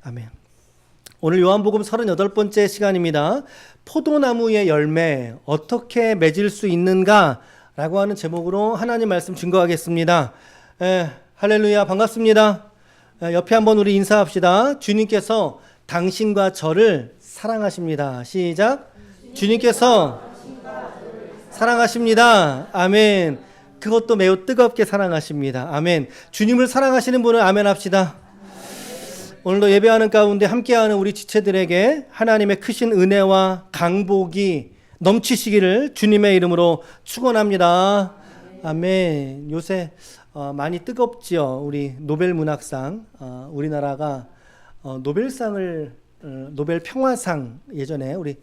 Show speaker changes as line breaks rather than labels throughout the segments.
아멘. 오늘 요한복음 38번째 시간입니다. 포도나무의 열매 어떻게 맺을 수 있는가? 라고 하는 제목으로 하나님 말씀 증거하겠습니다. 할렐루야, 반갑습니다. 옆에 한번 우리 인사합시다. 주님께서 당신과 저를 사랑하십니다. 시작. 주님께서 사랑하십니다. 아멘. 그것도 매우 뜨겁게 사랑하십니다. 아멘. 주님을 사랑하시는 분은 아멘 합시다. 오늘도 예배하는 가운데 함께하는 우리 지체들에게 하나님의 크신 은혜와 강복이 넘치시기를 주님의 이름으로 축원합니다. 아멘. 요새 많이 뜨겁지요. 우리 노벨 문학상, 우리나라가 노벨 평화상 예전에 우리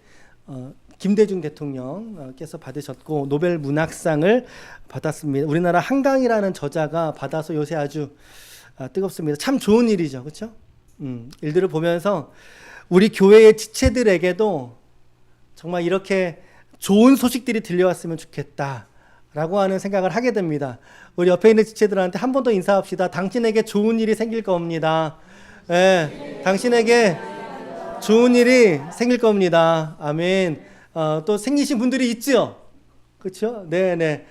김대중 대통령께서 받으셨고 노벨 문학상을 받았습니다. 우리나라 한강이라는 저자가 받아서 요새 아주 뜨겁습니다. 참 좋은 일이죠, 그렇죠? 일들을 보면서 우리 교회의 지체들에게도 정말 이렇게 좋은 소식들이 들려왔으면 좋겠다라고 하는 생각을 하게 됩니다. 우리 옆에 있는 지체들한테 한 번 더 인사합시다. 당신에게 좋은 일이 생길 겁니다. 당신에게 좋은 일이 생길 겁니다. 아멘. 또 생기신 분들이 있죠, 그렇죠? 네네.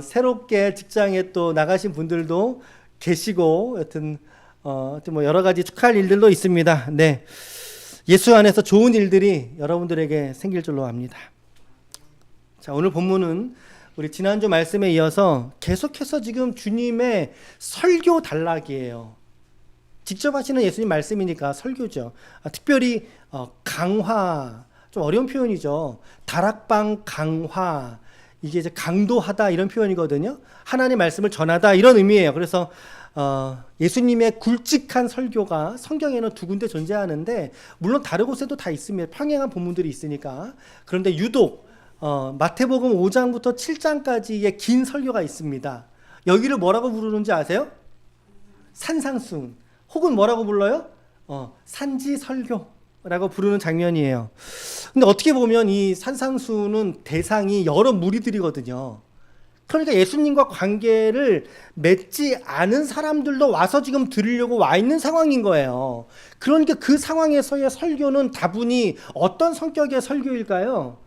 새롭게 직장에 또 나가신 분들도 계시고, 여튼 뭐 여러 가지 축하할 일들도 있습니다. 네, 예수 안에서 좋은 일들이 여러분들에게 생길 줄로 압니다. 자, 오늘 본문은 우리 지난주 말씀에 이어서 계속해서 지금 주님의 설교 단락이에요. 직접 하시는 예수님 말씀이니까 설교죠. 특별히 강화, 좀 어려운 표현이죠. 다락방 강화, 이게 이제 강도하다 이런 표현이거든요. 하나님의 말씀을 전하다 이런 의미예요. 그래서 예수님의 굵직한 설교가 성경에는 두 군데 존재하는데, 물론 다른 곳에도 다 있습니다. 평행한 본문들이 있으니까. 그런데 유독 마태복음 5장부터 7장까지의 긴 설교가 있습니다. 여기를 뭐라고 부르는지 아세요? 산상수훈, 혹은 뭐라고 불러요? 산지설교라고 부르는 장면이에요. 근데 어떻게 보면 이 산상수훈은 대상이 여러 무리들이거든요. 그러니까 예수님과 관계를 맺지 않은 사람들도 와서 지금 들으려고 와 있는 상황인 거예요. 그러니까 그 상황에서의 설교는 다분히 어떤 성격의 설교일까요?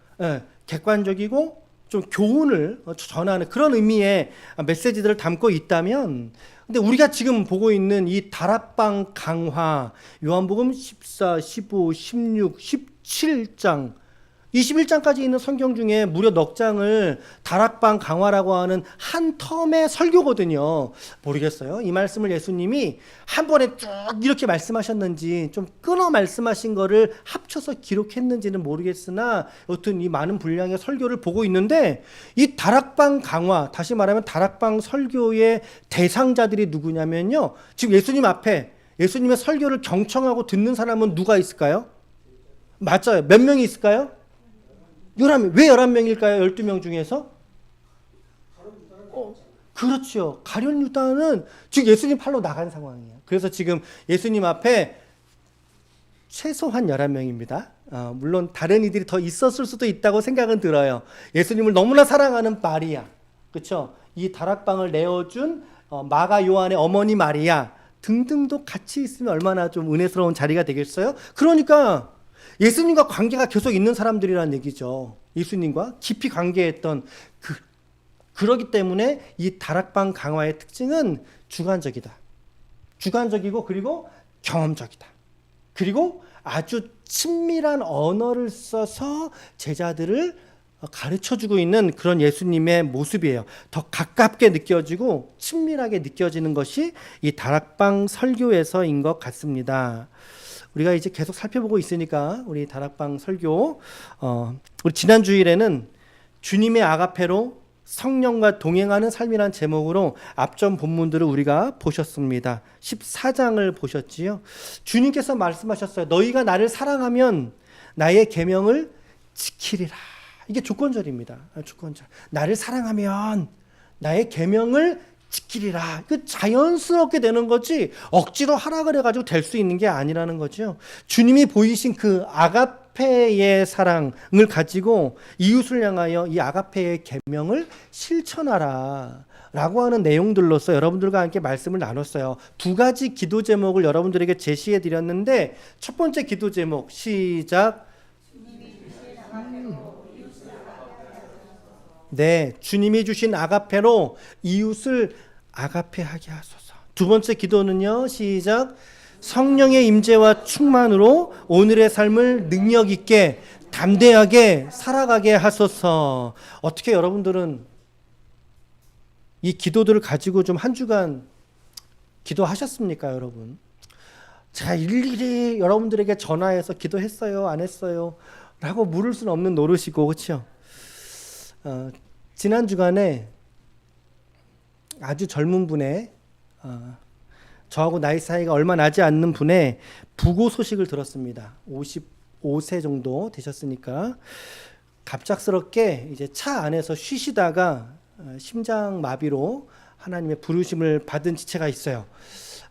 객관적이고 좀 교훈을 전하는 그런 의미의 메시지들을 담고 있다면, 근데 우리가 지금 보고 있는 이 다락방 강화, 요한복음 14, 15, 16, 17장, 21장까지 있는 성경 중에 무려 넉 장을 다락방 강화라고 하는 한 텀의 설교거든요. 모르겠어요. 이 말씀을 예수님이 한 번에 쭉 이렇게 말씀하셨는지, 좀 끊어 말씀하신 거를 합쳐서 기록했는지는 모르겠으나, 여튼 이 많은 분량의 설교를 보고 있는데, 이 다락방 강화, 다시 말하면 다락방 설교의 대상자들이 누구냐면요, 지금 예수님 앞에 예수님의 설교를 경청하고 듣는 사람은 누가 있을까요? 맞아요. 몇 명이 있을까요? 11명. 왜 11명일까요? 12명 중에서? 그렇죠. 가룟 유다는 지금 예수님 팔로 나간 상황이에요. 그래서 지금 예수님 앞에 최소한 11명입니다. 물론 다른 이들이 더 있었을 수도 있다고 생각은 들어요. 예수님을 너무나 사랑하는 마리아, 그렇죠? 이 다락방을 내어준 마가 요한의 어머니 마리아 등등도 같이 있으면 얼마나 좀 은혜스러운 자리가 되겠어요? 그러니까 예수님과 관계가 계속 있는 사람들이라는 얘기죠. 예수님과 깊이 관계했던 그러기 때문에 이 다락방 강화의 특징은 주관적이다. 주관적이고, 그리고 경험적이다. 그리고 아주 친밀한 언어를 써서 제자들을 가르쳐주고 있는 그런 예수님의 모습이에요. 더 가깝게 느껴지고 친밀하게 느껴지는 것이 이 다락방 설교에서인 것 같습니다. 우리가 이제 계속 살펴보고 있으니까 우리 다락방 설교, 우리 지난 주일에는 주님의 아가페로 성령과 동행하는 삶이란 제목으로 앞전 본문들을 우리가 보셨습니다. 14장을 보셨지요. 주님께서 말씀하셨어요. 너희가 나를 사랑하면 나의 계명을 지키리라. 이게 조건절입니다. 조건절. 나를 사랑하면 나의 계명을 지키리라. 그 자연스럽게 되는 거지 억지로 하라 그래가지고 될 수 있는 게 아니라는 거죠. 주님이 보이신 그 아가페의 사랑을 가지고 이웃을 향하여 이 아가페의 계명을 실천하라 라고 하는 내용들로서 여러분들과 함께 말씀을 나눴어요. 두 가지 기도 제목을 여러분들에게 제시해 드렸는데, 첫 번째 기도 제목 시작. 네, 주님이 주신 아가페로 이웃을 아가페하게 하소서. 두 번째 기도는요, 시작. 성령의 임재와 충만으로 오늘의 삶을 능력 있게 담대하게 살아가게 하소서. 어떻게 여러분들은 이 기도들을 가지고 좀 한 주간 기도하셨습니까, 여러분? 제가 일일이 여러분들에게 전화해서 기도했어요, 안 했어요? 라고 물을 수는 없는 노릇이고, 그렇죠? 지난 주간에 아주 젊은 분의 저하고 나이 차이가 얼마 나지 않는 분의 부고 소식을 들었습니다. 55세 정도 되셨으니까 갑작스럽게 이제 차 안에서 쉬시다가 심장 마비로 하나님의 부르심을 받은 지체가 있어요.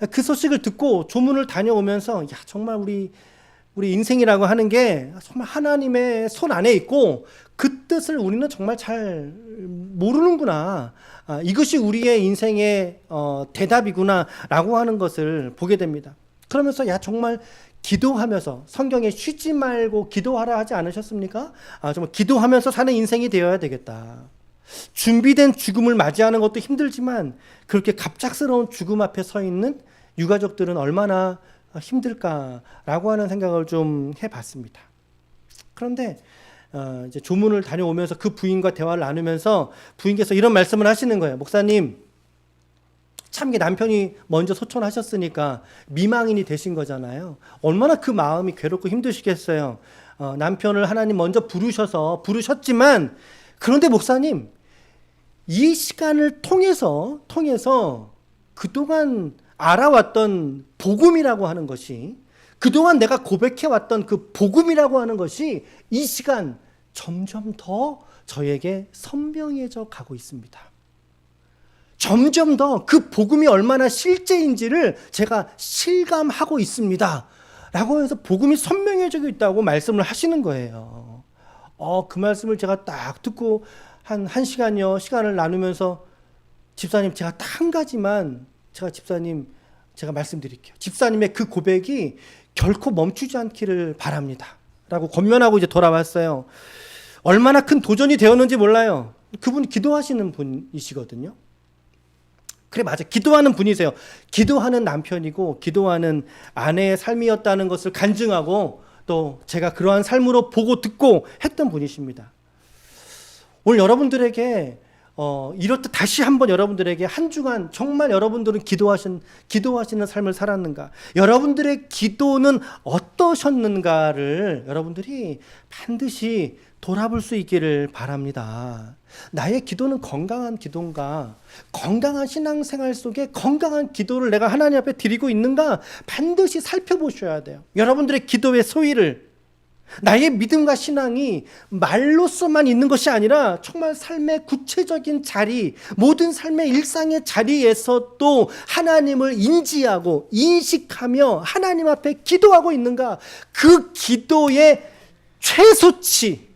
그 소식을 듣고 조문을 다녀오면서, 야, 정말 우리 인생이라고 하는 게 정말 하나님의 손 안에 있고 그 뜻을 우리는 정말 잘 모르는구나. 이것이 우리의 인생의 대답이구나 라고 하는 것을 보게 됩니다. 그러면서 야, 정말 기도하면서, 성경에 쉬지 말고 기도하라 하지 않으셨습니까? 정말 기도하면서 사는 인생이 되어야 되겠다. 준비된 죽음을 맞이하는 것도 힘들지만 그렇게 갑작스러운 죽음 앞에 서 있는 유가족들은 얼마나 힘들까라고 하는 생각을 좀 해봤습니다. 그런데 이제 조문을 다녀오면서 그 부인과 대화를 나누면서 부인께서 이런 말씀을 하시는 거예요. 목사님, 참 남편이 먼저 소천하셨으니까 미망인이 되신 거잖아요. 얼마나 그 마음이 괴롭고 힘드시겠어요. 남편을 하나님 먼저 부르셨지만, 그런데 목사님, 이 시간을 통해서 그동안 알아왔던 복음이라고 하는 것이, 그동안 내가 고백해왔던 그 복음이라고 하는 것이 이 시간 점점 더 저에게 선명해져 가고 있습니다. 점점 더 그 복음이 얼마나 실제인지를 제가 실감하고 있습니다. 라고 해서 복음이 선명해지고 있다고 말씀을 하시는 거예요. 그 말씀을 제가 딱 듣고 한 시간여 시간을 나누면서, 집사님, 제가 딱 한 가지만 제가 말씀드릴게요. 집사님의 그 고백이 결코 멈추지 않기를 바랍니다. 라고 권면하고 이제 돌아왔어요. 얼마나 큰 도전이 되었는지 몰라요. 그분이 기도하시는 분이시거든요. 그래, 맞아. 기도하는 분이세요. 기도하는 남편이고 기도하는 아내의 삶이었다는 것을 간증하고 또 제가 그러한 삶으로 보고 듣고 했던 분이십니다. 오늘 여러분들에게 이렇듯 다시 한번 여러분들에게 한 주간 정말 여러분들은 기도하시는 삶을 살았는가, 여러분들의 기도는 어떠셨는가를 여러분들이 반드시 돌아볼 수 있기를 바랍니다. 나의 기도는 건강한 기도인가, 건강한 신앙생활 속에 건강한 기도를 내가 하나님 앞에 드리고 있는가 반드시 살펴보셔야 돼요. 여러분들의 기도의 소위를, 나의 믿음과 신앙이 말로서만 있는 것이 아니라 정말 삶의 구체적인 자리, 모든 삶의 일상의 자리에서도 하나님을 인지하고 인식하며 하나님 앞에 기도하고 있는가, 그 기도의 최소치,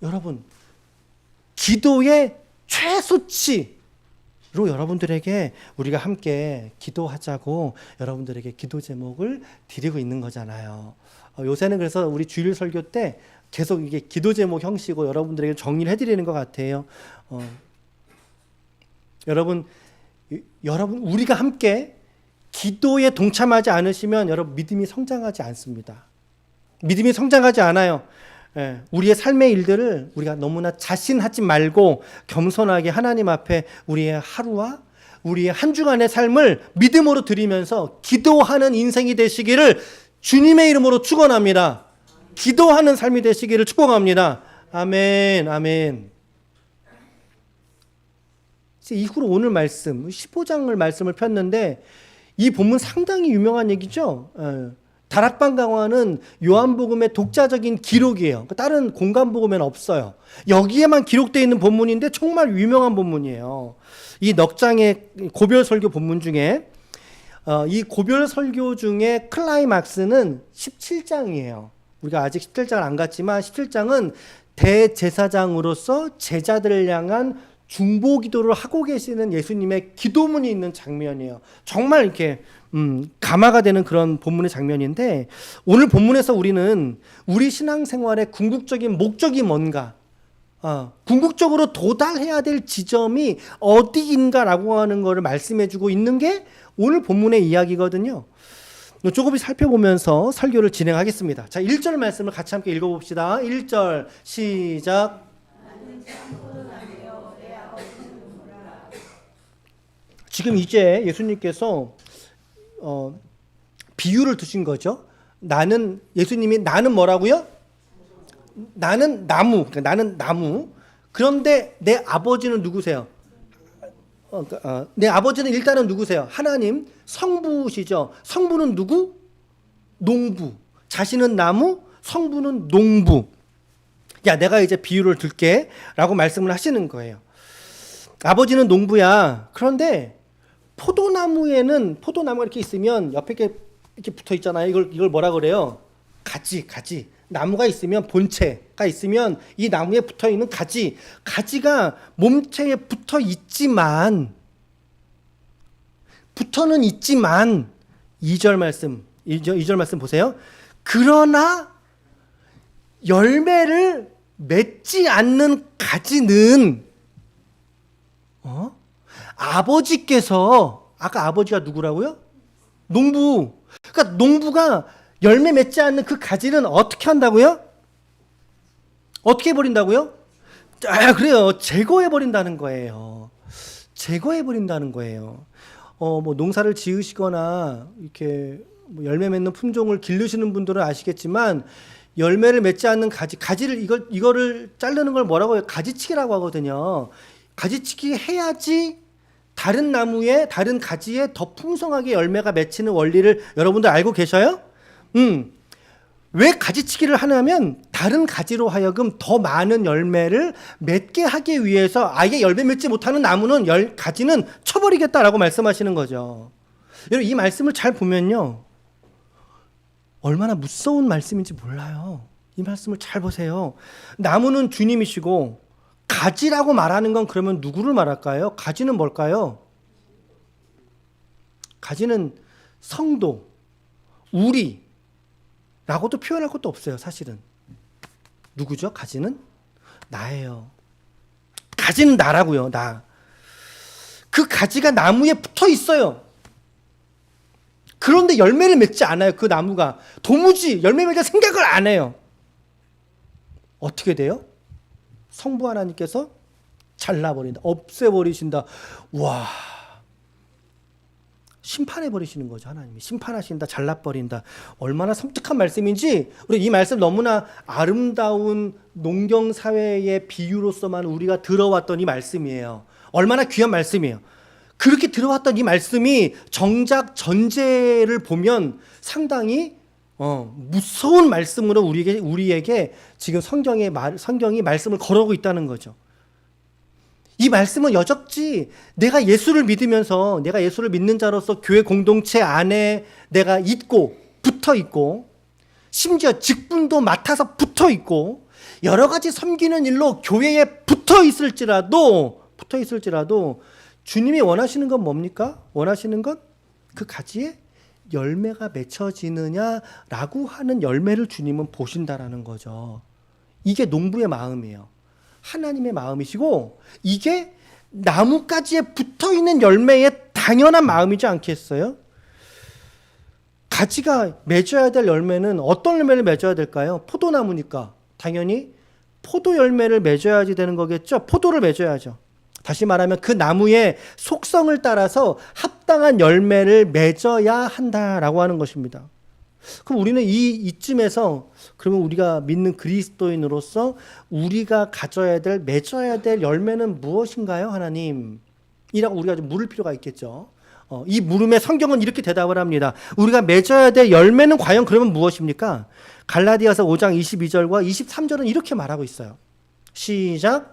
여러분, 기도의 최소치로 여러분들에게 우리가 함께 기도하자고 여러분들에게 기도 제목을 드리고 있는 거잖아요. 요새는 그래서 우리 주일 설교 때 계속 이게 기도 제목 형식으로 여러분들에게 정리를 해드리는 것 같아요. 여러분, 우리가 함께 기도에 동참하지 않으시면 여러분 믿음이 성장하지 않습니다. 믿음이 성장하지 않아요. 우리의 삶의 일들을 우리가 너무나 자신하지 말고 겸손하게 하나님 앞에 우리의 하루와 우리의 한 주간의 삶을 믿음으로 드리면서 기도하는 인생이 되시기를 주님의 이름으로 축원합니다. 기도하는 삶이 되시기를 축복합니다. 아멘, 아멘. 이후로 오늘 말씀, 15장을 말씀을 폈는데 이 본문 상당히 유명한 얘기죠. 다락방 강화는 요한복음의 독자적인 기록이에요. 다른 공간복음에는 없어요. 여기에만 기록되어 있는 본문인데 정말 유명한 본문이에요. 이 넉 장의 고별 설교 본문 중에 이 고별 설교 중에 클라이막스는 17장이에요. 우리가 아직 17장을 안 갔지만 17장은 대제사장으로서 제자들을 향한 중보기도를 하고 계시는 예수님의 기도문이 있는 장면이에요. 정말 이렇게 감화가 되는 그런 본문의 장면인데, 오늘 본문에서 우리는 우리 신앙생활의 궁극적인 목적이 뭔가, 궁극적으로 도달해야 될 지점이 어디인가라고 하는 것을 말씀해주고 있는 게 오늘 본문의 이야기거든요. 조금 살펴보면서 설교를 진행하겠습니다. 자, 1절 말씀을 같이 함께 읽어봅시다. 1절 시작. 지금 이제 예수님께서 비유를 두신 거죠. 예수님이 나는 뭐라고요? 나는 나무. 그러니까 나는 나무. 그런데 내 아버지는 누구세요? 내 아버지는 일단은 누구세요? 하나님, 성부시죠. 성부는 누구? 농부. 자신은 나무, 성부는 농부. 야, 내가 이제 비유를 들게 라고 말씀을 하시는 거예요. 아버지는 농부야. 그런데 포도나무가 이렇게 있으면 옆에 이렇게 붙어 있잖아요. 이걸 뭐라 그래요? 가지. 나무가 있으면, 본체가 있으면 이 나무에 붙어 있는 가지가 몸체에 붙어는 있지만 2절 말씀 보세요. 그러나 열매를 맺지 않는 가지는 아버지께서, 아까 아버지가 누구라고요? 농부. 그러니까 농부가 열매 맺지 않는 그 가지는 어떻게 한다고요? 어떻게 해버린다고요? 그래요. 제거해버린다는 거예요. 뭐 농사를 지으시거나 이렇게 뭐 열매 맺는 품종을 기르시는 분들은 아시겠지만, 열매를 맺지 않는 가지를 이거를 자르는 걸 뭐라고 해요? 가지치기라고 하거든요. 가지치기 해야지 다른 가지에 더 풍성하게 열매가 맺히는 원리를 여러분들 알고 계셔요? 왜 가지치기를 하냐면 다른 가지로 하여금 더 많은 열매를 맺게 하기 위해서 아예 열매 맺지 못하는 가지는 쳐버리겠다라고 말씀하시는 거죠. 여러분, 이 말씀을 잘 보면요, 얼마나 무서운 말씀인지 몰라요. 이 말씀을 잘 보세요. 나무는 주님이시고 가지라고 말하는 건 그러면 누구를 말할까요? 가지는 뭘까요? 가지는 성도, 우리라고도 표현할 것도 없어요. 사실은 누구죠? 가지는 나예요. 가지는 나라고요. 나. 그 가지가 나무에 붙어 있어요. 그런데 열매를 맺지 않아요. 그 나무가 도무지 열매 맺을 생각을 안 해요. 어떻게 돼요? 성부 하나님께서 잘라버린다, 없애버리신다. 와, 심판해버리시는 거죠. 하나님이 심판하신다, 잘라버린다. 얼마나 섬뜩한 말씀인지, 우리 이 말씀 너무나 아름다운 농경사회의 비유로서만 우리가 들어왔던 이 말씀이에요. 얼마나 귀한 말씀이에요. 그렇게 들어왔던 이 말씀이 정작 전제를 보면 상당히 무서운 말씀으로 우리에게 지금 성경이 말씀을 걸어오고 있다는 거죠. 이 말씀은 여적지 내가 예수를 믿는 자로서 교회 공동체 안에 내가 붙어 있고, 심지어 직분도 맡아서 붙어 있고, 여러 가지 섬기는 일로 교회에 붙어 있을지라도 주님이 원하시는 건 뭡니까? 원하시는 건 그 가지에 열매가 맺혀지느냐라고 하는 열매를 주님은 보신다라는 거죠. 이게 농부의 마음이에요. 하나님의 마음이시고, 이게 나무가지에 붙어있는 열매의 당연한 마음이지 않겠어요? 가지가 맺어야 될 열매는 어떤 열매를 맺어야 될까요? 포도나무니까 당연히 포도 열매를 맺어야지 되는 거겠죠. 포도를 맺어야죠. 다시 말하면 그 나무의 속성을 따라서 합당한 열매를 맺어야 한다라고 하는 것입니다. 그럼 우리는 이쯤에서, 그러면 우리가 믿는 그리스도인으로서 우리가 맺어야 될 열매는 무엇인가요, 하나님? 이라고 우리가 좀 물을 필요가 있겠죠. 이 물음에 성경은 이렇게 대답을 합니다. 우리가 맺어야 될 열매는 과연 그러면 무엇입니까? 갈라디아서 5장 22절과 23절은 이렇게 말하고 있어요. 시작.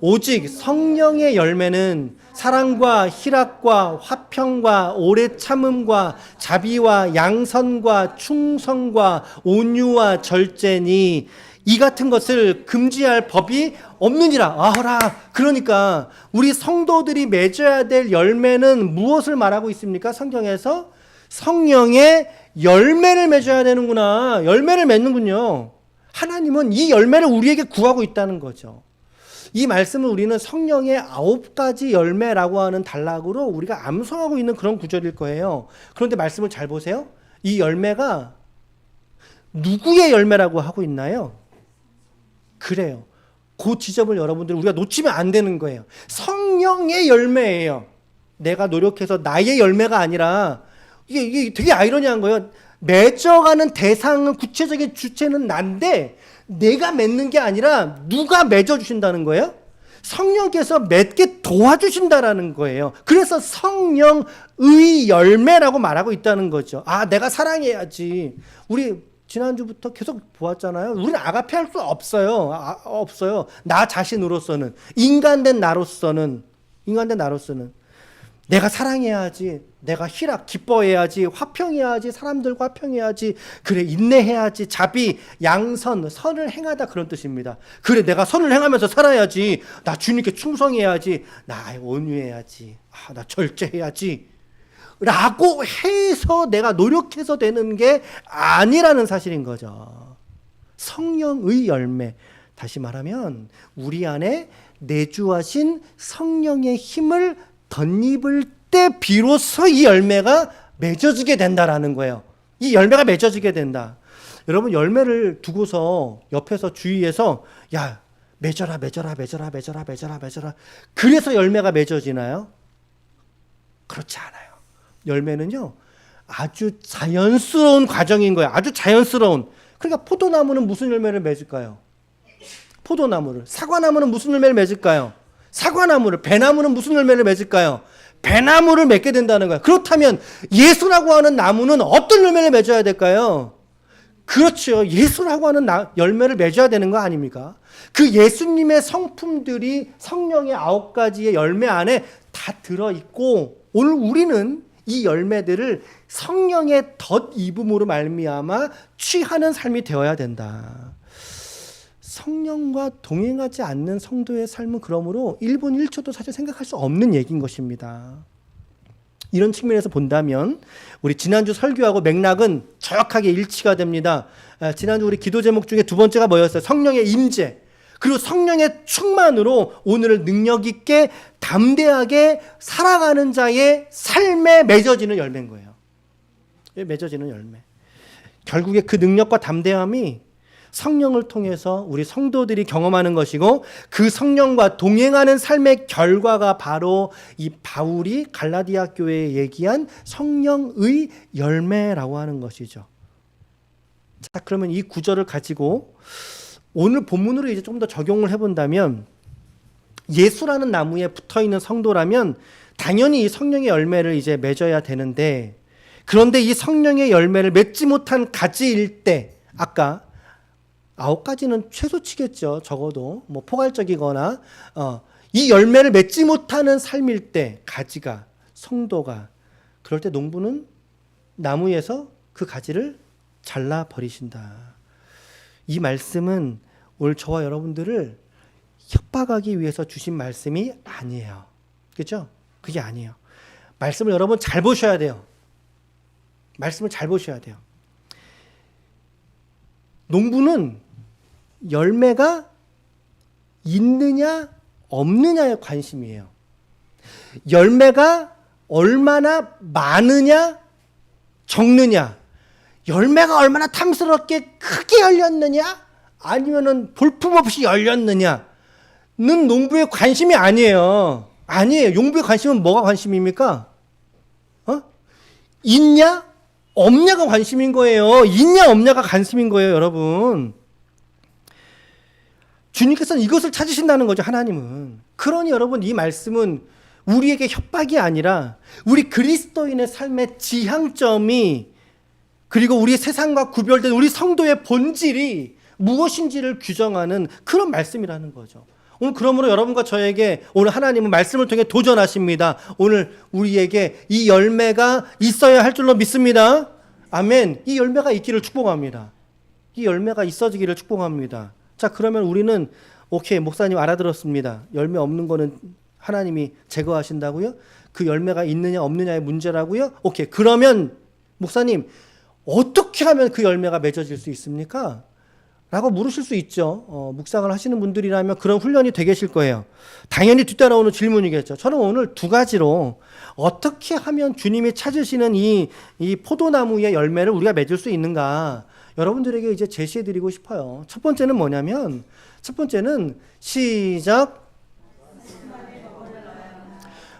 오직 성령의 열매는 사랑과 희락과 화평과 오래 참음과 자비와 양선과 충성과 온유와 절제니, 이 같은 것을 금지할 법이 없느니라. 아라. 그러니까 우리 성도들이 맺어야 될 열매는 무엇을 말하고 있습니까? 성경에서 성령의 열매를 맺어야 되는구나. 열매를 맺는군요. 하나님은 이 열매를 우리에게 구하고 있다는 거죠. 이 말씀을 우리는 성령의 9가지 열매라고 하는 단락으로 우리가 암송하고 있는 그런 구절일 거예요. 그런데 말씀을 잘 보세요. 이 열매가 누구의 열매라고 하고 있나요? 그래요. 그 지점을 여러분들 우리가 놓치면 안 되는 거예요. 성령의 열매예요. 내가 노력해서 나의 열매가 아니라 이게 되게 아이러니한 거예요. 맺어가는 대상은 구체적인 주체는 난데 내가 맺는 게 아니라 누가 맺어주신다는 거예요? 성령께서 맺게 도와주신다라는 거예요. 그래서 성령의 열매라고 말하고 있다는 거죠. 아, 내가 사랑해야지. 우리 지난주부터 계속 보았잖아요. 우리는 아가페 할 수 없어요. 없어요. 나 자신으로서는. 인간된 나로서는. 내가 사랑해야지. 내가 기뻐해야지. 화평해야지. 사람들과 화평해야지. 그래, 인내해야지. 자비, 양선, 선을 행하다, 그런 뜻입니다. 그래, 내가 선을 행하면서 살아야지. 나 주님께 충성해야지. 나 온유해야지. 나 절제해야지. 라고 해서 내가 노력해서 되는 게 아니라는 사실인 거죠. 성령의 열매. 다시 말하면 우리 안에 내주하신 성령의 힘을 덧입을 때 비로소 이 열매가 맺어지게 된다라는 거예요. 이 열매가 맺어지게 된다. 여러분, 열매를 두고서 옆에서 주위에서 야, 맺어라. 그래서 열매가 맺어지나요? 그렇지 않아요. 열매는요, 아주 자연스러운 과정인 거예요. 아주 자연스러운. 그러니까 포도나무는 무슨 열매를 맺을까요? 포도나무를. 사과나무는 무슨 열매를 맺을까요? 사과나무를. 배나무는 무슨 열매를 맺을까요? 배나무를 맺게 된다는 거예요. 그렇다면 예수라고 하는 나무는 어떤 열매를 맺어야 될까요? 그렇죠. 예수라고 하는 열매를 맺어야 되는 거 아닙니까? 그 예수님의 성품들이 성령의 9가지의 열매 안에 다 들어있고, 오늘 우리는 이 열매들을 성령의 덧입음으로 말미암아 취하는 삶이 되어야 된다. 성령과 동행하지 않는 성도의 삶은 그러므로 1분 1초도 사실 생각할 수 없는 얘기인 것입니다. 이런 측면에서 본다면 우리 지난주 설교하고 맥락은 정확하게 일치가 됩니다. 지난주 우리 기도 제목 중에 두 번째가 뭐였어요? 성령의 임재. 그리고 성령의 충만으로 오늘을 능력 있게 담대하게 살아가는 자의 삶에 맺어지는 열매인 거예요. 맺어지는 열매. 결국에 그 능력과 담대함이 성령을 통해서 우리 성도들이 경험하는 것이고, 그 성령과 동행하는 삶의 결과가 바로 이 바울이 갈라디아 교회에 얘기한 성령의 열매라고 하는 것이죠. 자, 그러면 이 구절을 가지고 오늘 본문으로 이제 좀 더 적용을 해본다면, 예수라는 나무에 붙어 있는 성도라면 당연히 이 성령의 열매를 이제 맺어야 되는데, 그런데 이 성령의 열매를 맺지 못한 가지일 때, 아까 9가지는 최소치겠죠. 적어도 뭐 포괄적이거나 이 열매를 맺지 못하는 삶일 때, 가지가, 성도가, 그럴 때 농부는 나무에서 그 가지를 잘라 버리신다. 이 말씀은 오늘 저와 여러분들을 협박하기 위해서 주신 말씀이 아니에요. 그렇죠? 그게 아니에요. 말씀을 여러분 잘 보셔야 돼요. 말씀을 잘 보셔야 돼요. 농부는 열매가 있느냐 없느냐에 관심이에요. 열매가 얼마나 많으냐 적느냐, 열매가 얼마나 탐스럽게 크게 열렸느냐 아니면은 볼품없이 열렸느냐는 농부의 관심이 아니에요. 아니에요. 농부의 관심은 뭐가 관심입니까? 있냐 없냐가 관심인 거예요. 있냐 없냐가 관심인 거예요, 여러분. 주님께서는 이것을 찾으신다는 거죠, 하나님은. 그러니 여러분, 이 말씀은 우리에게 협박이 아니라 우리 그리스도인의 삶의 지향점이, 그리고 우리 세상과 구별된 우리 성도의 본질이 무엇인지를 규정하는 그런 말씀이라는 거죠. 오늘 그러므로 여러분과 저에게 오늘 하나님은 말씀을 통해 도전하십니다. 오늘 우리에게 이 열매가 있어야 할 줄로 믿습니다. 아멘. 이 열매가 있기를 축복합니다. 이 열매가 있어지기를 축복합니다. 자, 그러면 우리는 오케이, 목사님 알아들었습니다. 열매 없는 거는 하나님이 제거하신다고요? 그 열매가 있느냐 없느냐의 문제라고요? 오케이. 그러면 목사님 어떻게 하면 그 열매가 맺어질 수 있습니까? 라고 물으실 수 있죠. 묵상을 하시는 분들이라면 그런 훈련이 되계실 거예요. 당연히 뒤따라오는 질문이겠죠. 저는 오늘 두 가지로 어떻게 하면 주님이 찾으시는 이 포도나무의 열매를 우리가 맺을 수 있는가, 여러분들에게 이제 제시해드리고 싶어요. 첫 번째는 뭐냐면, 첫 번째는 시작.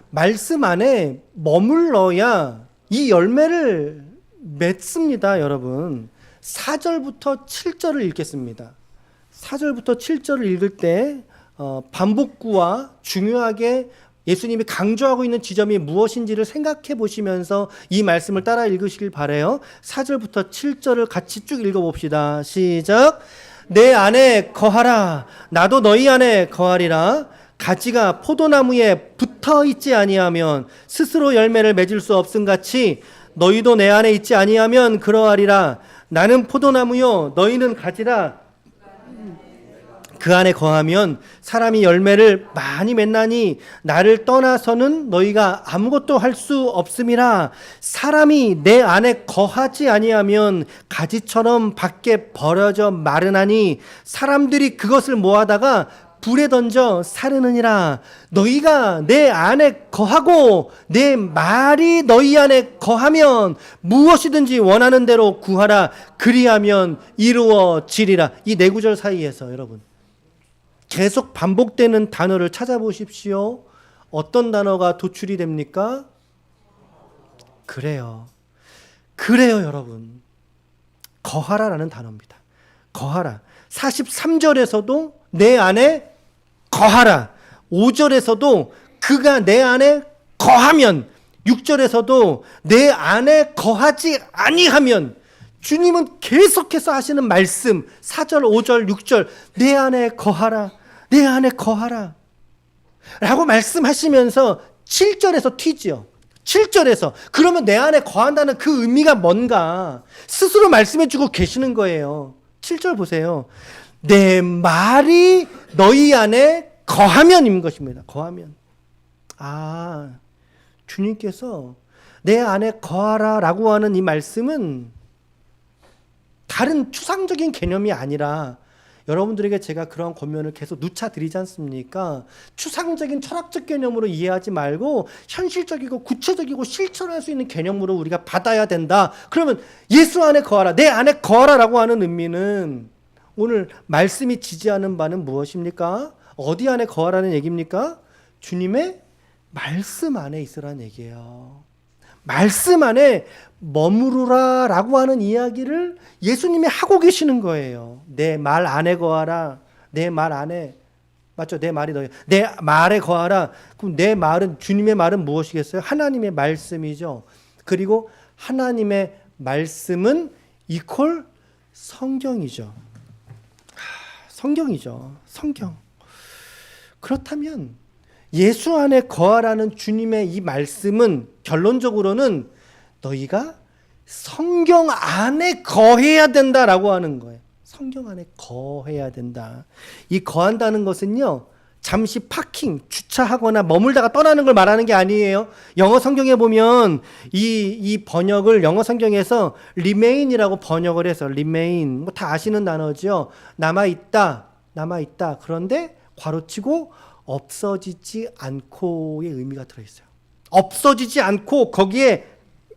말씀 안에 머물러야 이 열매를 맺습니다, 여러분. 4절부터 7절을 읽겠습니다. 4절부터 7절을 읽을 때 반복구와 중요하게 예수님이 강조하고 있는 지점이 무엇인지를 생각해 보시면서 이 말씀을 따라 읽으시길 바라요. 4절부터 7절을 같이 쭉 읽어봅시다. 시작. 내 안에 거하라. 나도 너희 안에 거하리라. 가지가 포도나무에 붙어 있지 아니하면 스스로 열매를 맺을 수 없음같이 너희도 내 안에 있지 아니하면 그러하리라. 나는 포도나무요 너희는 가지라. 그 안에 거하면 사람이 열매를 많이 맺나니 나를 떠나서는 너희가 아무것도 할 수 없음이라. 사람이 내 안에 거하지 아니하면 가지처럼 밖에 버려져 마르나니 사람들이 그것을 모아다가 불에 던져 사르느니라. 너희가 내 안에 거하고 내 말이 너희 안에 거하면 무엇이든지 원하는 대로 구하라. 그리하면 이루어지리라. 이 네 구절 사이에서 여러분 계속 반복되는 단어를 찾아보십시오. 어떤 단어가 도출이 됩니까? 그래요. 그래요, 여러분. 거하라라는 단어입니다. 거하라. 43절에서도 내 안에 거하라. 5절에서도 그가 내 안에 거하면, 6절에서도 내 안에 거하지 아니하면, 주님은 계속해서 하시는 말씀 4절, 5절, 6절 내 안에 거하라. 내 안에 거하라 라고 말씀하시면서 7절에서 튀지요. 7절에서 그러면 내 안에 거한다는 그 의미가 뭔가 스스로 말씀해 주고 계시는 거예요. 7절 보세요. 내 말이 너희 안에 거하면인 것입니다. 거하면. 아, 주님께서 내 안에 거하라 라고 하는 이 말씀은 다른 추상적인 개념이 아니라, 여러분들에게 제가 그런 권면을 계속 누차 드리지 않습니까? 추상적인 철학적 개념으로 이해하지 말고 현실적이고 구체적이고 실천할 수 있는 개념으로 우리가 받아야 된다. 그러면 예수 안에 거하라, 내 안에 거하라 라고 하는 의미는 오늘 말씀이 지지하는 바는 무엇입니까? 어디 안에 거하라는 얘기입니까? 주님의 말씀 안에 있으라는 얘기예요. 말씀 안에 머무르라 라고 하는 이야기를 예수님이 하고 계시는 거예요. 내 말 안에 거하라. 내 말 안에, 맞죠? 내 말이 너희, 내 말에 거하라. 그럼 내 말은, 주님의 말은 무엇이겠어요? 하나님의 말씀이죠. 그리고 하나님의 말씀은 이퀄 성경이죠. 성경이죠. 성경. 그렇다면 예수 안에 거하라는 주님의 이 말씀은 결론적으로는 너희가 성경 안에 거해야 된다라고 하는 거예요. 성경 안에 거해야 된다. 이 거한다는 것은요, 잠시 파킹, 주차하거나 머물다가 떠나는 걸 말하는 게 아니에요. 영어 성경에 보면 이 번역을 영어 성경에서 remain이라고 번역을 해서 remain, 뭐 다 아시는 단어죠. 남아있다. 그런데 괄호치고 없어지지 않고의 의미가 들어있어요. 없어지지 않고 거기에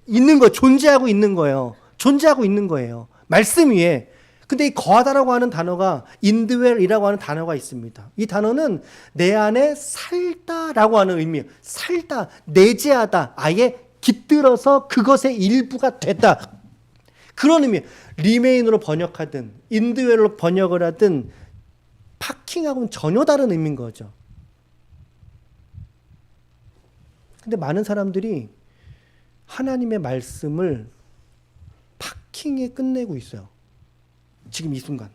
있는 거, 존재하고 있는 거예요. 존재하고 있는 거예요. 말씀 위에. 근데 이 거하다라고 하는 단어가 indwell이라고 하는 단어가 있습니다. 이 단어는 내 안에 살다라고 하는 의미예요. 살다, 내재하다, 아예 깃들어서 그것의 일부가 됐다. 그런 의미예요. remain으로 번역하든 indwell로 번역을 하든 파킹하고는 전혀 다른 의미인 거죠. 근데 많은 사람들이 하나님의 말씀을 파킹에 끝내고 있어요. 지금 이 순간.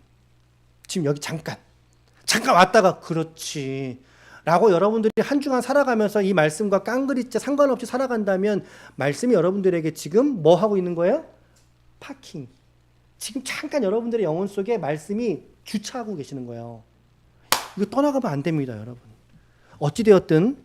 지금 여기 잠깐 왔다가 그렇지 라고 여러분들이 한 주간 살아가면서 이 말씀과 깡그리째 상관없이 살아간다면 말씀이 여러분들에게 지금 뭐 하고 있는 거예요? 파킹. 지금 잠깐 여러분들의 영혼 속에 말씀이 주차하고 계시는 거예요. 이거 떠나가면 안 됩니다, 여러분. 어찌되었든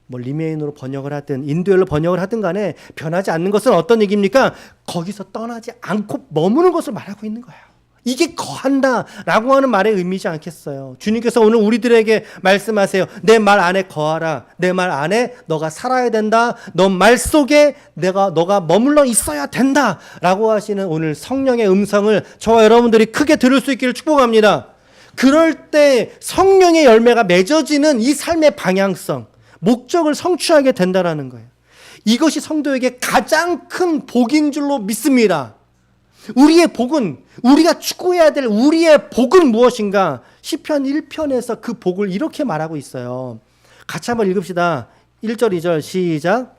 뭐 리메인으로 번역을 하든 인도어로 번역을 하든 간에 변하지 않는 것은 어떤 얘기입니까? 거기서 떠나지 않고 머무는 것을 말하고 있는 거예요. 이게 거한다라고 하는 말의 의미지 않겠어요. 주님께서 오늘 우리들에게 말씀하세요. 내 말 안에 거하라. 내 말 안에 너가 살아야 된다. 너 말 속에 너가 머물러 있어야 된다라고 하시는 오늘 성령의 음성을 저와 여러분들이 크게 들을 수 있기를 축복합니다. 그럴 때 성령의 열매가 맺어지는 이 삶의 방향성, 목적을 성취하게 된다라는 거예요. 이것이 성도에게 가장 큰 복인 줄로 믿습니다. 우리의 복은, 우리가 추구해야 될 우리의 복은 무엇인가? 시편 1편에서 그 복을 이렇게 말하고 있어요. 같이 한번 읽읍시다. 1절 2절 시작.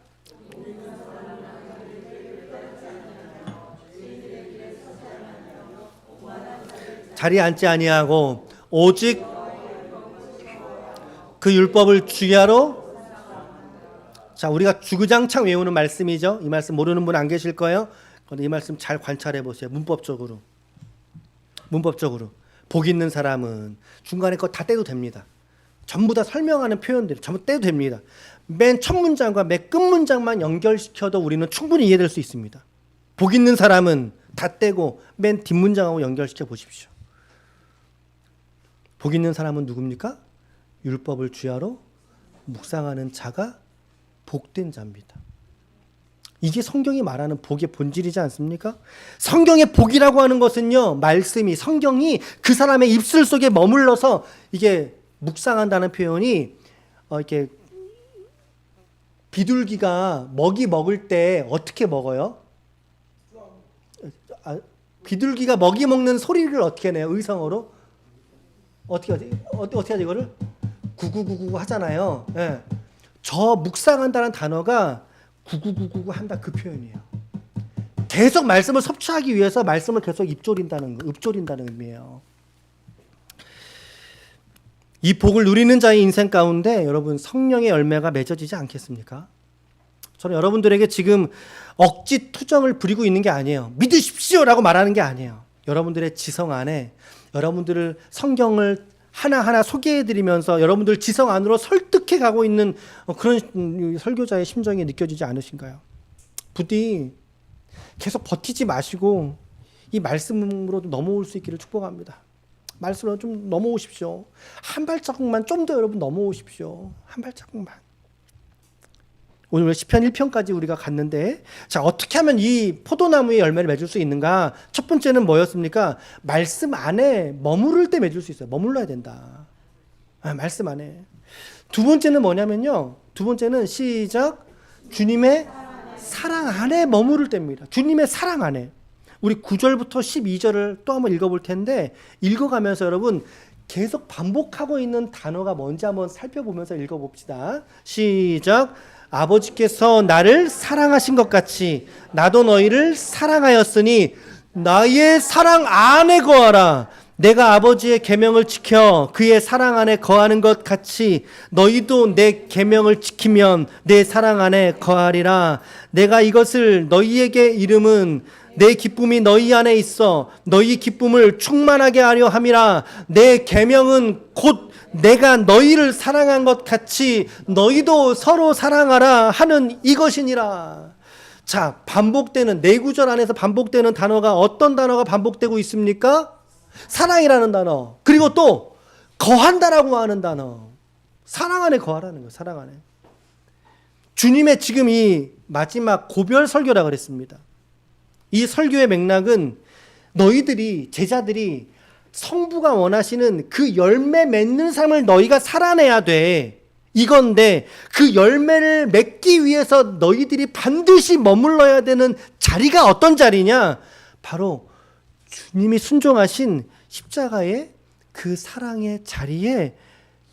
자리에 앉지 아니하고 오직 그 율법을 주야로. 자, 우리가 주구장창 외우는 말씀이죠. 이 말씀 모르는 분 안 계실 거예요. 그런데 이 말씀 잘 관찰해 보세요. 문법적으로 복 있는 사람은 중간에 거 다 떼도 됩니다. 전부 다 설명하는 표현들 전부 떼도 됩니다. 맨 첫 문장과 맨 끝 문장만 연결시켜도 우리는 충분히 이해될 수 있습니다. 복 있는 사람은 다 떼고 맨 뒷 문장하고 연결시켜 보십시오. 복 있는 사람은 누굽니까? 율법을 주야로 묵상하는 자가 복된 자입니다. 이게 성경이 말하는 복의 본질이지 않습니까? 성경의 복이라고 하는 것은요, 말씀이, 성경이 그 사람의 입술 속에 머물러서 이게 묵상한다는 표현이 이렇게 비둘기가 먹이 먹을 때 어떻게 먹어요? 비둘기가 먹이 먹는 소리를 어떻게 내요? 의성어로? 어떻게 하지 이거를? 구구구구 하잖아요. 예. 저 묵상한다는 단어가 구구구구 한다 그 표현이에요. 계속 말씀을 섭취하기 위해서 말씀을 계속 읊조린다는 의미예요. 이 복을 누리는 자의 인생 가운데 여러분 성령의 열매가 맺어지지 않겠습니까? 저는 여러분들에게 지금 억지 투정을 부리고 있는 게 아니에요. 믿으십시오라고 말하는 게 아니에요. 여러분들의 지성 안에 여러분들을 성경을 하나하나 소개해드리면서 여러분들 지성 안으로 설득해 가고 있는 그런 설교자의 심정이 느껴지지 않으신가요? 부디 계속 버티지 마시고 이 말씀으로 넘어올 수 있기를 축복합니다. 말씀으로 좀 넘어오십시오. 한 발자국만 좀 더 여러분 넘어오십시오. 한 발자국만. 오늘 시편 1편까지 우리가 갔는데, 자, 어떻게 하면 이 포도나무의 열매를 맺을 수 있는가? 첫 번째는 뭐였습니까? 말씀 안에 머무를 때 맺을 수 있어요. 머물러야 된다. 말씀 안에. 두 번째는 뭐냐면요. 두 번째는 시작. 주님의 사랑 안에 머무를 때입니다. 주님의 사랑 안에. 우리 9절부터 12절을 또 한번 읽어볼 텐데, 읽어가면서 여러분 계속 반복하고 있는 단어가 뭔지 한번 살펴보면서 읽어봅시다. 시작. 아버지께서 나를 사랑하신 것 같이 나도 너희를 사랑하였으니 나의 사랑 안에 거하라. 내가 아버지의 계명을 지켜 그의 사랑 안에 거하는 것 같이 너희도 내 계명을 지키면 내 사랑 안에 거하리라. 내가 이것을 너희에게 이름은 내 기쁨이 너희 안에 있어 너희 기쁨을 충만하게 하려 함이라. 내 계명은 곧 내가 너희를 사랑한 것 같이 너희도 서로 사랑하라 하는 이것이니라. 자, 반복되는 네 구절 안에서 반복되는 단어가 어떤 단어가 반복되고 있습니까? 사랑이라는 단어, 그리고 또 거한다라고 하는 단어. 사랑 안에 거하라는 거예요. 사랑 안에. 주님의 지금 이 마지막 고별 설교라 그랬습니다. 이 설교의 맥락은 너희들이, 제자들이 성부가 원하시는 그 열매 맺는 삶을 너희가 살아내야 돼. 이건데 그 열매를 맺기 위해서 너희들이 반드시 머물러야 되는 자리가 어떤 자리냐? 바로 주님이 순종하신 십자가의 그 사랑의 자리에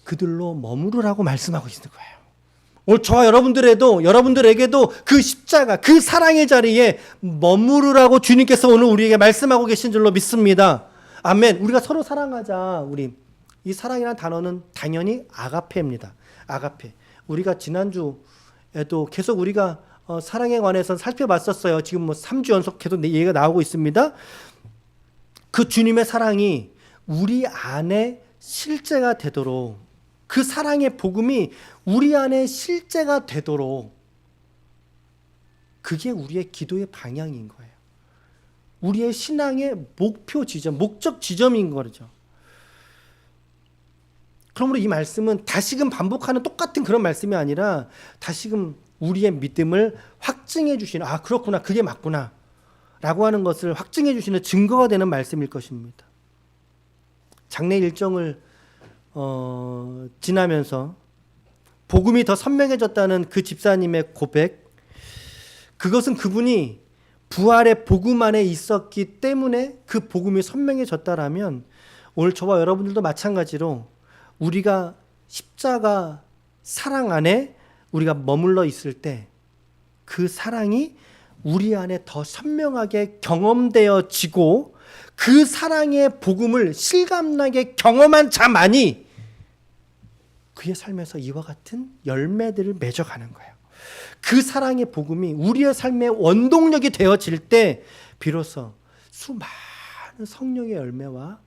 그들로 머무르라고 말씀하고 있는 거예요. 오늘 저와 여러분들에게도 그 십자가, 그 사랑의 자리에 머무르라고 주님께서 오늘 우리에게 말씀하고 계신 줄로 믿습니다. 아멘. 우리가 서로 사랑하자. 이 사랑이라는 단어는 당연히 아가페입니다. 아가페. 우리가 지난주에도 계속 우리가 사랑에 관해서 살펴봤었어요. 지금 3주 연속 계속 얘기가 나오고 있습니다. 그 주님의 사랑이 우리 안에 실제가 되도록, 그 사랑의 복음이 우리 안에 실제가 되도록, 그게 우리의 기도의 방향인 거예요. 우리의 신앙의 목표 지점, 목적 지점인 거죠. 그러므로 이 말씀은 다시금 반복하는 똑같은 그런 말씀이 아니라 다시금 우리의 믿음을 확증해 주시는, 아 그렇구나, 그게 맞구나 라고 하는 것을 확증해 주시는 증거가 되는 말씀일 것입니다. 장례 일정을 지나면서 복음이 더 선명해졌다는 그 집사님의 고백, 그것은 그분이 부활의 복음 안에 있었기 때문에 그 복음이 선명해졌다라면, 오늘 저와 여러분들도 마찬가지로 우리가 십자가 사랑 안에 우리가 머물러 있을 때 그 사랑이 우리 안에 더 선명하게 경험되어지고, 그 사랑의 복음을 실감나게 경험한 자만이 그의 삶에서 이와 같은 열매들을 맺어가는 거예요. 그 사랑의 복음이 우리의 삶의 원동력이 되어질 때 비로소 수많은 성령의 열매와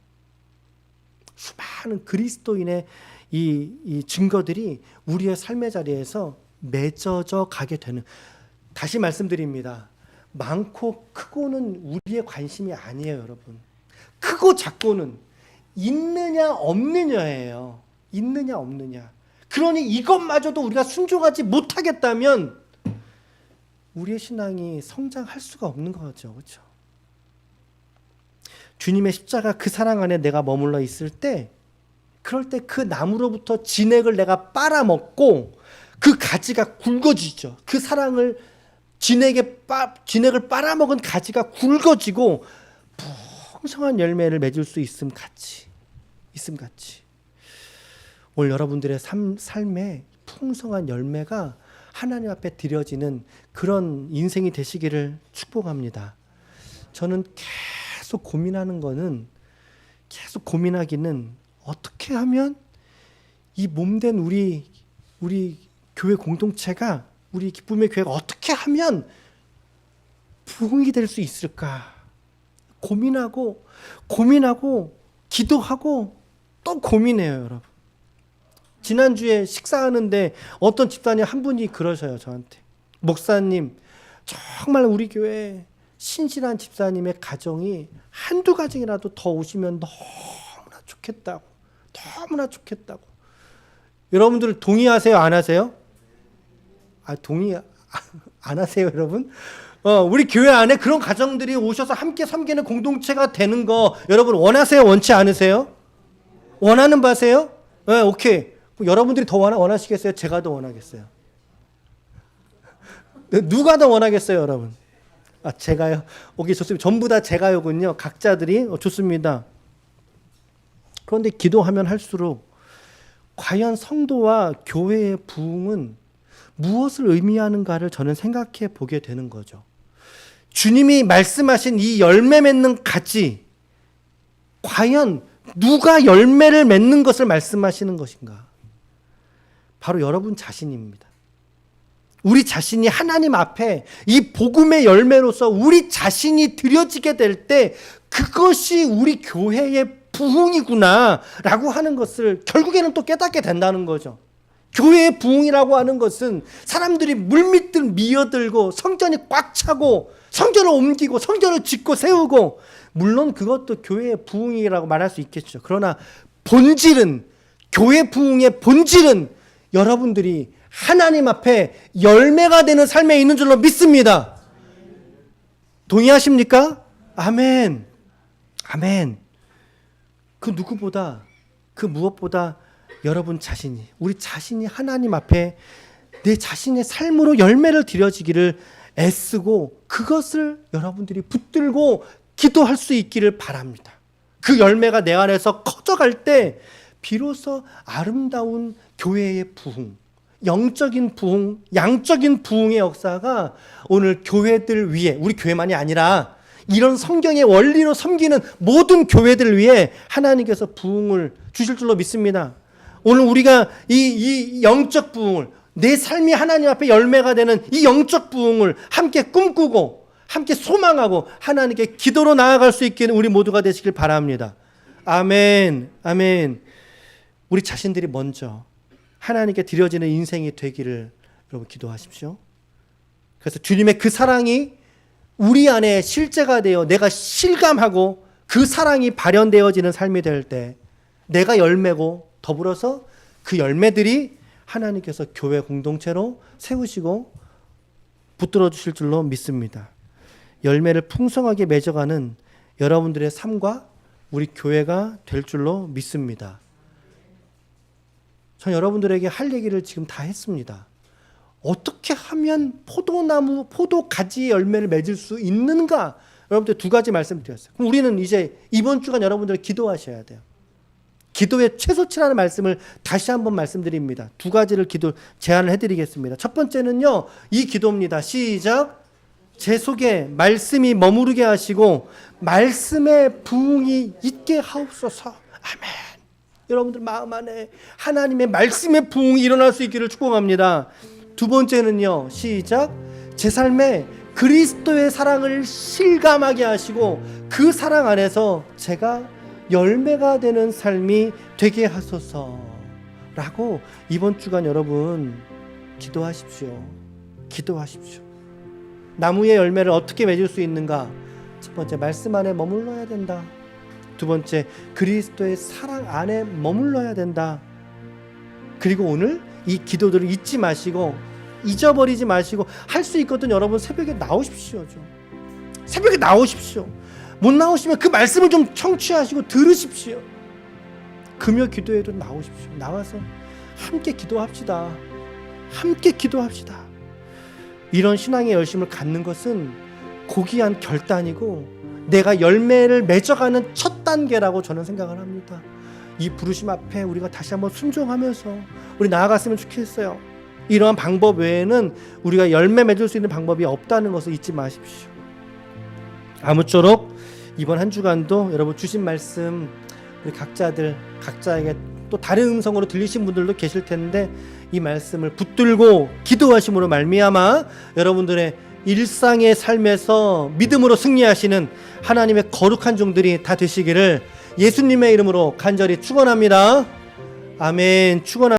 수많은 그리스도인의 이 증거들이 우리의 삶의 자리에서 맺어져 가게 되는, 다시 말씀드립니다. 많고 크고는 우리의 관심이 아니에요, 여러분. 크고 작고는 있느냐 없느냐예요. 있느냐 없느냐. 그러니 이것마저도 우리가 순종하지 못하겠다면 우리의 신앙이 성장할 수가 없는 거죠. 그렇죠? 주님의 십자가 그 사랑 안에 내가 머물러 있을 때, 그럴 때 그 나무로부터 진액을 내가 빨아먹고 그 가지가 굵어지죠. 그 사랑을 진액을 빨아먹은 가지가 굵어지고 풍성한 열매를 맺을 수 있음 같이. 오늘 여러분들의 삶에 풍성한 열매가 하나님 앞에 드려지는 그런 인생이 되시기를 축복합니다. 저는 계속 고민하기는 어떻게 하면 이 몸된 우리 교회 공동체가, 우리 기쁨의 교회가 어떻게 하면 부흥이 될 수 있을까? 고민하고 기도하고 또 고민해요, 여러분. 지난주에 식사하는데 어떤 집사님 한 분이 그러셔요, 저한테. 목사님, 정말 우리 교회 신실한 집사님의 가정이 한두 가정이라도 더 오시면 너무나 좋겠다고. 여러분들 동의하세요, 안 하세요? 동의 안 하세요, 여러분? 우리 교회 안에 그런 가정들이 오셔서 함께 섬기는 공동체가 되는 거 여러분 원하세요, 원치 않으세요? 원하는 바세요? 네, 오케이. 여러분들이 더 원하시겠어요? 제가 더 원하겠어요? 누가 더 원하겠어요, 여러분? 제가요? 오케이, 좋습니다. 전부 다 제가요군요. 각자들이 좋습니다. 그런데 기도하면 할수록 과연 성도와 교회의 부흥은 무엇을 의미하는가를 저는 생각해 보게 되는 거죠. 주님이 말씀하신 이 열매 맺는 가지, 과연 누가 열매를 맺는 것을 말씀하시는 것인가? 바로 여러분 자신입니다. 우리 자신이 하나님 앞에 이 복음의 열매로서 우리 자신이 드려지게 될 때 그것이 우리 교회의 부흥이구나 라고 하는 것을 결국에는 또 깨닫게 된다는 거죠. 교회의 부흥이라고 하는 것은 사람들이 물밀듯 미어들고 성전이 꽉 차고 성전을 옮기고 성전을 짓고 세우고, 물론 그것도 교회의 부흥이라고 말할 수 있겠죠. 그러나 본질은, 교회 부흥의 본질은 여러분들이 하나님 앞에 열매가 되는 삶에 있는 줄로 믿습니다. 동의하십니까? 아멘. 그 누구보다, 그 무엇보다 여러분 자신이, 우리 자신이 하나님 앞에 내 자신의 삶으로 열매를 드려지기를 애쓰고 그것을 여러분들이 붙들고 기도할 수 있기를 바랍니다. 그 열매가 내 안에서 커져갈 때 비로소 아름다운 교회의 부흥, 영적인 부흥, 양적인 부흥의 역사가 오늘 교회들 위해, 우리 교회만이 아니라 이런 성경의 원리로 섬기는 모든 교회들 위해 하나님께서 부흥을 주실 줄로 믿습니다. 오늘 우리가 이 영적 부흥을, 내 삶이 하나님 앞에 열매가 되는 이 영적 부흥을 함께 꿈꾸고 함께 소망하고 하나님께 기도로 나아갈 수 있기를 우리 모두가 되시길 바랍니다. 아멘, 아멘. 우리 자신들이 먼저 하나님께 드려지는 인생이 되기를 여러분 기도하십시오. 그래서 주님의 그 사랑이 우리 안에 실제가 되어 내가 실감하고 그 사랑이 발현되어지는 삶이 될 때 내가 열매고 더불어서 그 열매들이 하나님께서 교회 공동체로 세우시고 붙들어 주실 줄로 믿습니다. 열매를 풍성하게 맺어가는 여러분들의 삶과 우리 교회가 될 줄로 믿습니다. 전 여러분들에게 할 얘기를 지금 다 했습니다. 어떻게 하면 포도 가지의 열매를 맺을 수 있는가? 여러분들 두 가지 말씀드렸어요. 그럼 우리는 이제 이번 주간 여러분들 기도하셔야 돼요. 기도의 최소치라는 말씀을 다시 한번 말씀드립니다. 두 가지를 제안을 해드리겠습니다. 첫 번째는요, 이 기도입니다. 시작. 제 속에 말씀이 머무르게 하시고 말씀의 부흥이 있게 하옵소서. 아멘. 여러분들 마음 안에 하나님의 말씀의 부흥이 일어날 수 있기를 축복합니다. 두 번째는요, 시작. 제 삶에 그리스도의 사랑을 실감하게 하시고 그 사랑 안에서 제가 열매가 되는 삶이 되게 하소서 라고 이번 주간 여러분 기도하십시오. 기도하십시오. 나무의 열매를 어떻게 맺을 수 있는가? 첫 번째, 말씀 안에 머물러야 된다. 두 번째, 그리스도의 사랑 안에 머물러야 된다. 그리고 오늘 이 기도들을 잊지 마시고 잊어버리지 마시고 할 수 있거든. 여러분 새벽에 나오십시오. 좀 새벽에 나오십시오. 못 나오시면 그 말씀을 좀 청취하시고 들으십시오. 금요 기도에도 나오십시오. 나와서 함께 기도합시다. 함께 기도합시다. 이런 신앙의 열심을 갖는 것은 고귀한 결단이고 내가 열매를 맺어가는 첫 단계라고 저는 생각을 합니다. 이 부르심 앞에 우리가 다시 한번 순종하면서 우리 나아갔으면 좋겠어요. 이러한 방법 외에는 우리가 열매 맺을 수 있는 방법이 없다는 것을 잊지 마십시오. 아무쪼록 이번 한 주간도 여러분 주신 말씀 우리 각자에게 또 다른 음성으로 들리신 분들도 계실 텐데 이 말씀을 붙들고 기도하심으로 말미암아 여러분들의 일상의 삶에서 믿음으로 승리하시는 하나님의 거룩한 종들이 다 되시기를 예수님의 이름으로 간절히 축원합니다. 아멘. 축원합니다.